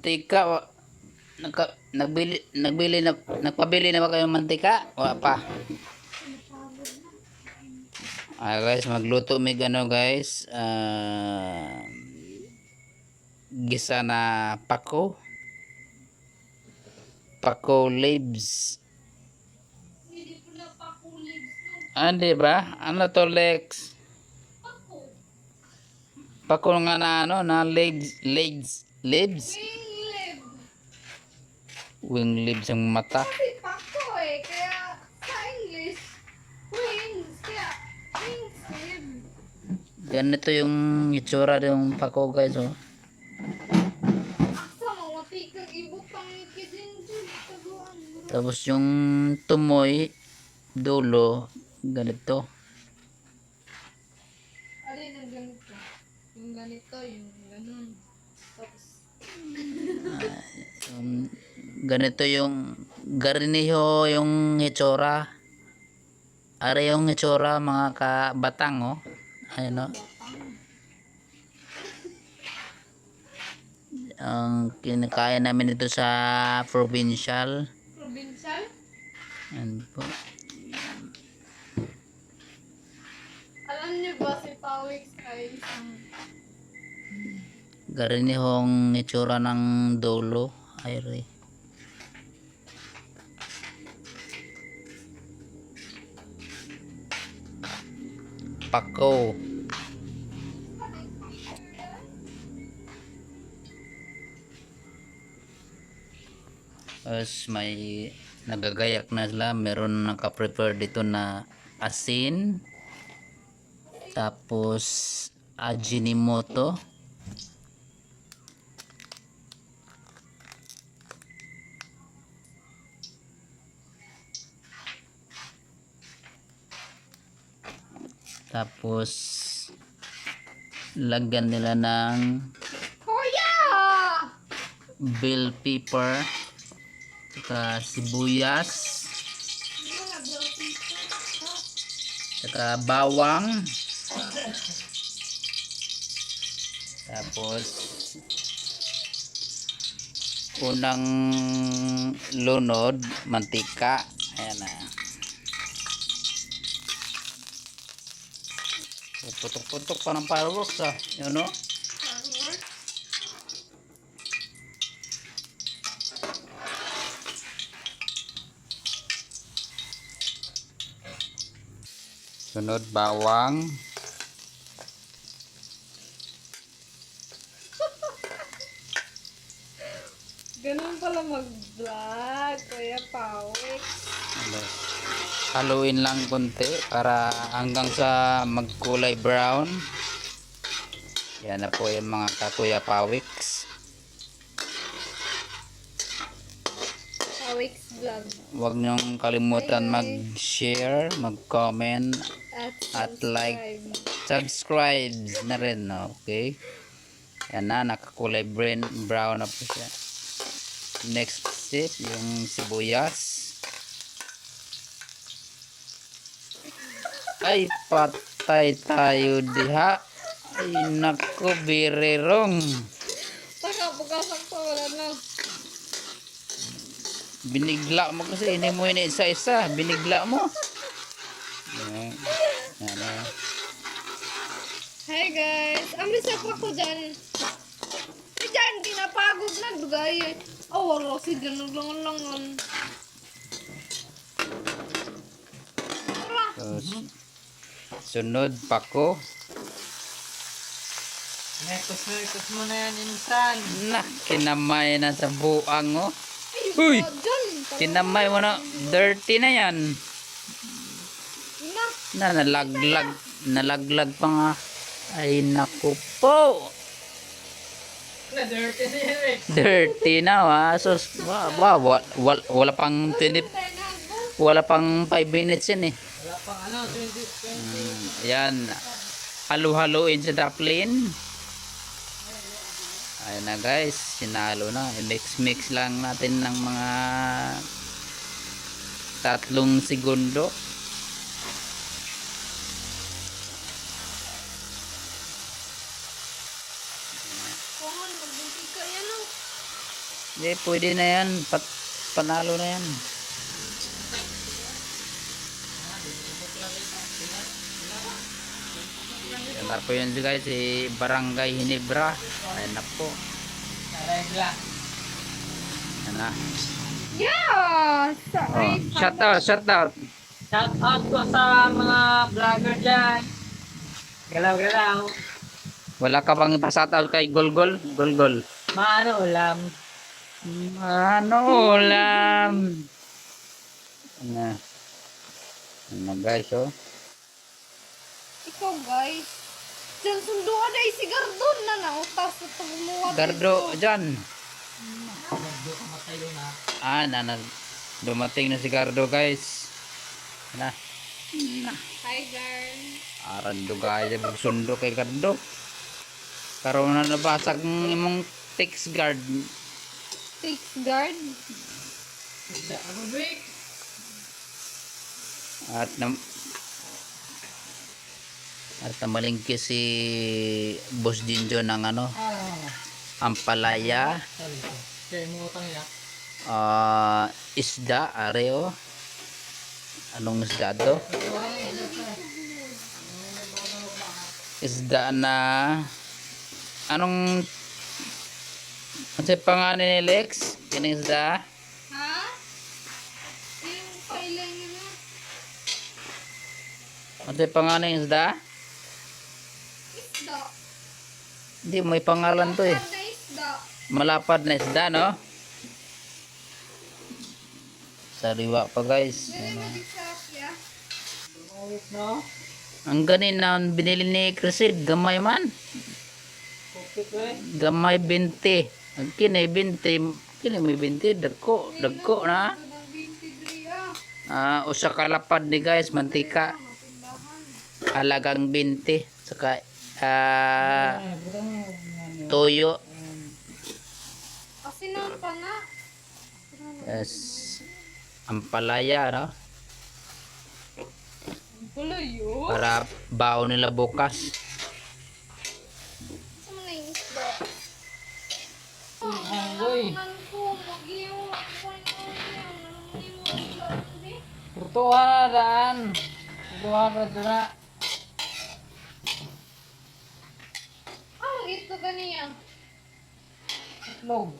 mantika. Nagpabili na ba kayong mantika? Wala pa. Guys, magluto mig ano guys. Gisa na pako. Pako leaves. Di ba? Ano to, Lex? Pako nga na ano, na leaves. Wing leaves ang mata. Kasi pako kaya sa English, wings, kaya wings lib. Ganito yung itsura ng pako guys, oh. Sa mga tikag ibutang kidinjin, taguan. Tapos yung tumoy, dulo, ganito. Alin ang ganito? Yung ganito, yung ganun. Tapos, Ganito yung garniho yung itsura. Are yung itsura mga kabatang, oh. Ayun, oh. Ang kinakain namin ito sa provincial. provincial? Ayan po. Alam niyo ba si Pawix ay isang Garnihong itsura ng dulo. Ayun. Pako. Tapos may nagagayak na sila. Meron naka-prepare dito na asin. Tapos Ajinomoto. Tapos lagyan nila ng Kuya! bell pepper, saka sibuyas, saka bawang. Tapos unang lunod, mantika. Ayan na. Putok-putok pa ng fireworks, ah. Yun, no? Sunod, bawang. Ganun pala mag-vlog, Kuya Pawix. Haluin lang konti para hanggang sa magkulay brown. Yan na po yung mga kakuya Pawix. Pawix vlog. Huwag niyong kalimutan mag-share, mag-comment, at like, subscribe na rin, okay? Yan na, nakakulay brown na po siya. Next step, yung sibuyas. Ay, patay tayo diha. Ay, naku, birirong. Saka bukasan pa, wala na. Binigla mo kasi, hindi mo yun isa-isa. Binigla mo. Yan. Yan na. Hi guys! Amri sa ko dyan. Dyan, pinapagod na dugay. Oh, wala si dyan, naglangan-langan. Tapos, sunod, pako. Nekos mo na yan, insan. Na, kinamay na sa buang, oh. Uy! Kinamay mo na. Dirty na yan. Nalaglag pa nga. Ay, naku po. Na-dirty na yan eh. Dirty na, sus. Wala pang 20, wala pang 5 minutes yan, eh. Wala pang ano, 20. Yan. Halo-haloin sa daplin. Ayan na guys, sinalo na. Mix lang natin ng mga 3 segundo. Hindi, pwede na yan. Panalo na yan. Yan na po yun guys, si Barangay Hinebra. Ayan na po. Naregla. Yan na. Yeah! Oh, shout out, shout out. Shout out ko sa mga vlogger dyan. Galaw-galaw. Wala ka bang ipa-shout out kay Golgol? Golgol. Maano ulam. Ano ulam? Ano? Ano guys, oh. Ikaw guys. Diyan sunduan ay si Gardon na nautas sa tumuwa. Gardo, dyan. Kamatay doon na. Dumating na si Gardo guys. Na. Hi girl. Arando guys, magsundo kay Gardo. Karoon na nabasag ng imong text guard. Six guard. At namalingki si Boss Jinjo ng ano, ampalaya, Kaya mo utang ya. isda, areo. Anong isda to? Isda na anong ano sa pangalan ni Lex? Kining isda? Ha? Yung kailan nila? Ano sa pangalan ng isda? Isda. Hindi, may pangalan to eh. Kada isda. Malapad na isda, no? Sariwa pa guys. Dili mo disasya. No? Ang ganin na binili ni Crisid, gamay man. Okay ko eh. Gamay 20. Ang kinay 20. Kinay may 20. Dagko na. Ito ng 23 ah. Usa kalapad ni guys, mantika. Halagang 20. Saka toyo. Kasi naman pa nga. Yes. Ampalaya, no? Wala yun. Para baon nila bukas. Saan mo na yung isda? Anggoy. Ang ko, mag-iwa. Turtuhan na daan. Turtuhan na daan. Ito kaniya. Itlog.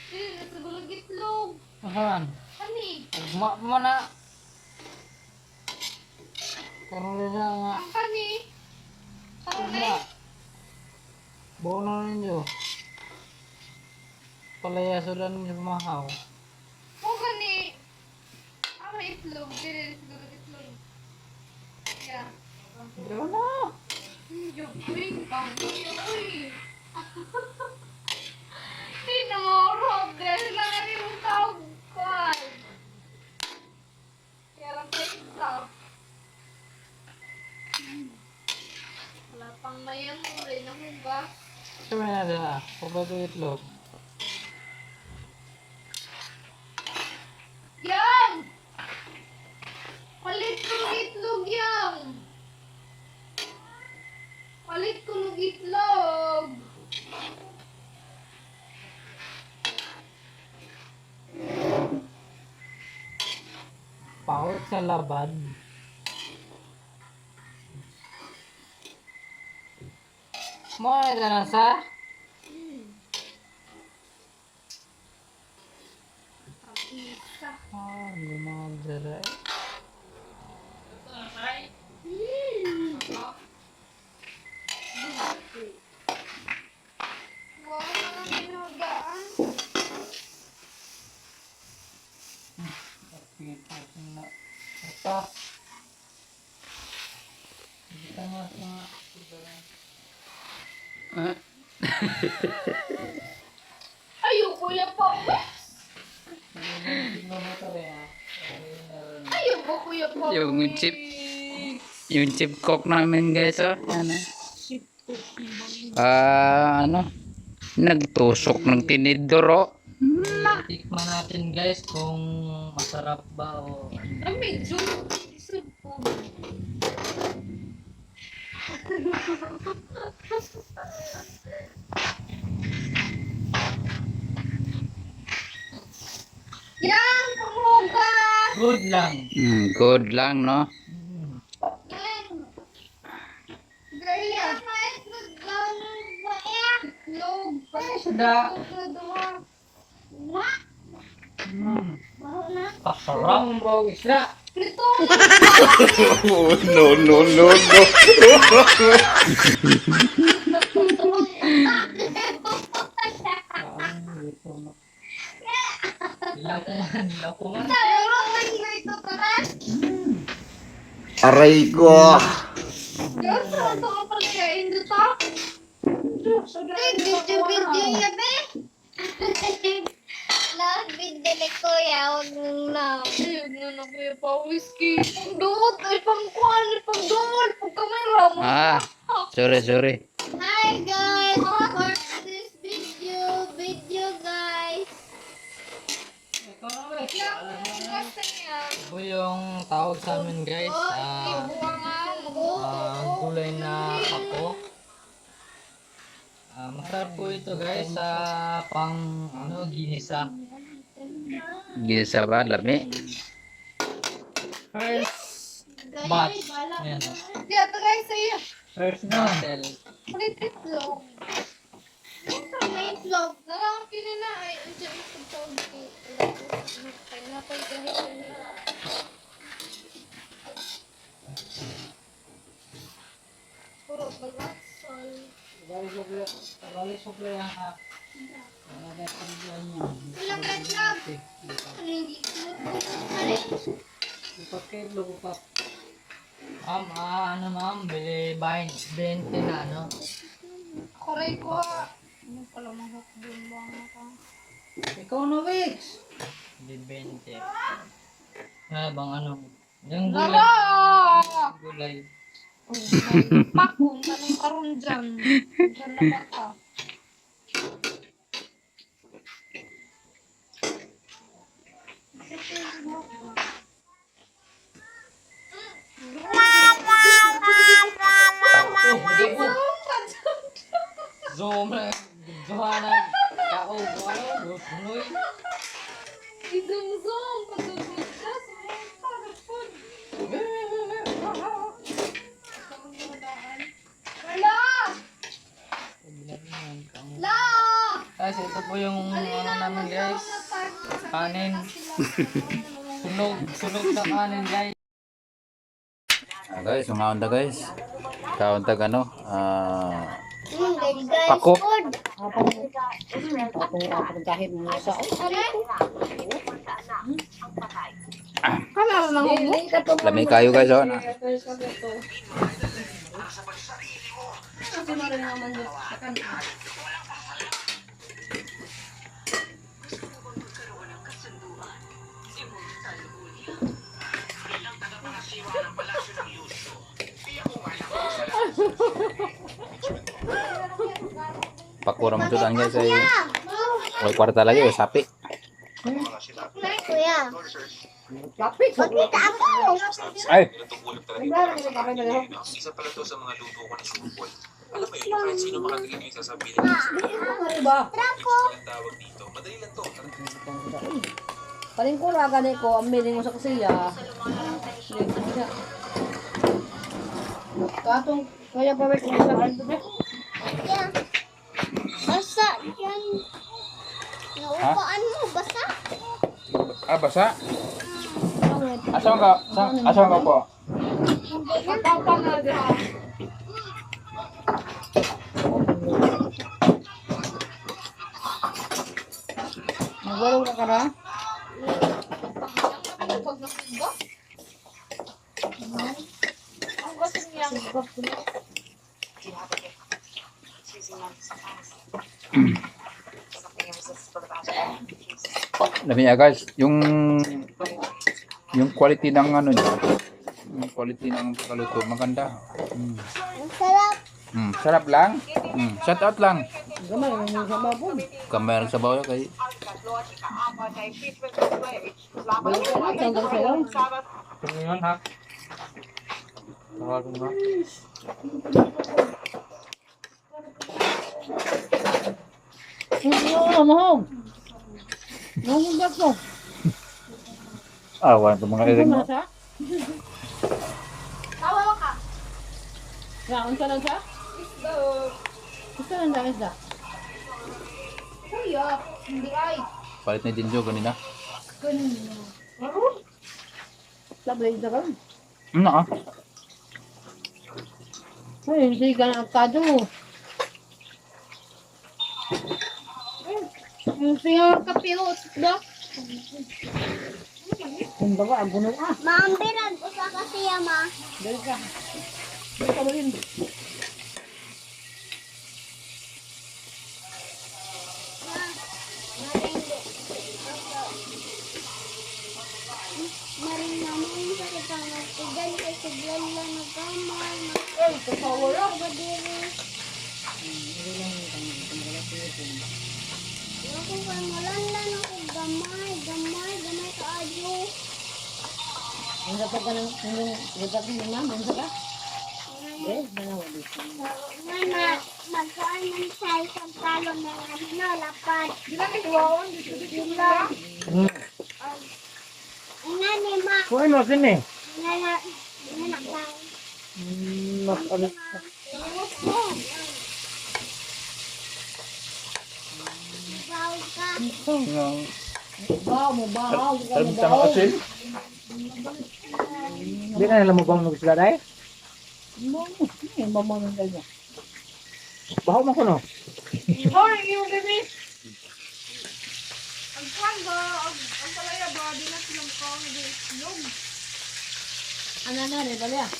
Nasa bulag itlog. Asan? Kani? Ugma mo na. Karoon na nga. Ang kani? Ugma. Bono ninyo. Palayaso lang ninyo mahaw. O kani? Ang itlog. Dili sa bulag itlog. Yeah. Diyo na. Joping pang uy. Tinamorog dahil lang ang yung tawag. Kaya lang sa isa. Wala pang mayang rin na hugas. Sabi na dala. Pagbago itlog. Yang! Palit ko ng itlog yang! Palit ko ng itlog! Pahot sa labad. Mo na na sa? Ang isa. Gumagdala. Wow, nalang binugaan. Ito. Kita nga sa Ayoko yung papes! kilometer ya. Ayoko kuya papes! Yung chip cook namin guys, oh. Ano? Ano? Nagtusok ng tinidor, oh. Tikman natin guys kung masarap ba o Ay, medyo isip po. Yan, panghugas! Good lang. Good lang, no? Gaya. Itlog. Sada. Pasarap ang bawang isda. Prito. No, no, no, no. Lakuman. Aray ko. Yan, saan ito ka pagkain dito? Video yan, be. Lahat bindili ko ya, huwag mong na. Ayun na na kuya pa, whiskey. Pagdungot, ay pangkuhan, pagdungot, pagkamera mo. Sorry, sorry. Hi guys, for this video guys. Ito yung tawag sa amin guys. Gulay na ako. Masarap po ito guys sa pang ginisa. Gisa ba? Lami? First batch. Ayan. Kaya ito guys, sa'yo. First bottle. Ulit itlog. May vlog. Narang kinina ay, dyan ito tawag ko. Kaya na pa yung puro balasol. Bali suple ang Ilang betlog? ipakilo ko pa. Ma'am, bili 20 na, no? Koray ko. Ano pala mga hakbun ba ka? Ikaw na, Wix! Bili 20. Bang yung gulay. Nara! Gulay. Pakong, tanong karon dyan. Dyan na ba ka? Zoom na. Johanna. Kao. Sunoy. Izum-zum, pagdudod ka, sumunta, nagpun. Wala! La! Guys, ito po yung namin guys. Kanin. Sunog na kanin guys. Guys, umaon na guys. Kauntag Guys, Pako. food. Kamera lang ako. Lami kayo guys, oh. Pakura mo tudan guys ay may kwarta lagi o sapi. Kuya. Bakit ako? Ay, Isa pala to sa mga luto ko na sumupol. Alam mo yun, kahit sino makatikin yung sasabihin ng Trako. ang tawag dito. Madali lang to. Paling ko na ganit ko, ang miling mo sa kasiya. Katong, kaya pa wait mo sa kanto be? Yeah. Basa yan. Naupaan mo, basa. basa. Asan ka po? Papa na dyan. Magwalong ka na? Pag nakiba? Ang gasing niya. Lami niya guys, yung quality ng niya, yung quality ng pagkaluto maganda. Ang sarap. Sarap lang. Shout out lang. Gamay, may sa babon. Kamay sa bawo kay Tanggal sa'yo. Ano yun ha? Tawag mo. Mahog. Mahog ba ko? Awan sa mga iring mo. Sa? Tawa ka. Naon ka lang sa? Isda. Gusto lang lang isda. Kuya, hindi ay. Palit na din jo kanina. Ganun. Sabi isda ka. Ano ah? Ay, hindi ka na avocado. Yung siya kapirot, da? Kung baga, ang guno ah. Maambiran ko sa kasi ma. Dali ka. Dali ka ba yun? Maring naman sa katangat. Igan kay siglan lang nagkamay. Ay, kasawala. Badiri. Ako kay malanlan ako gamay kaayo. Ang dapat ka ng dapat ng mama, ang dapat. Eh, manawa dito. Nga magkuhan ng size ang talon ng ano, lapad. Di ba may tuwawan? Dito lang. Nga ni ma. Kuha mo sini. Nga nakang. Napalit. Bawal ka. Bahaw mo, bahaw. Alam sa mga asin. Di na nila mo bang sila dahil? Mamang ganyan. Bahaw mo ko no? Hoy, yung bebe. Ang kwan ba? Ang palaya ba? Di na silang kong itlog. Ano na rin, bali ah.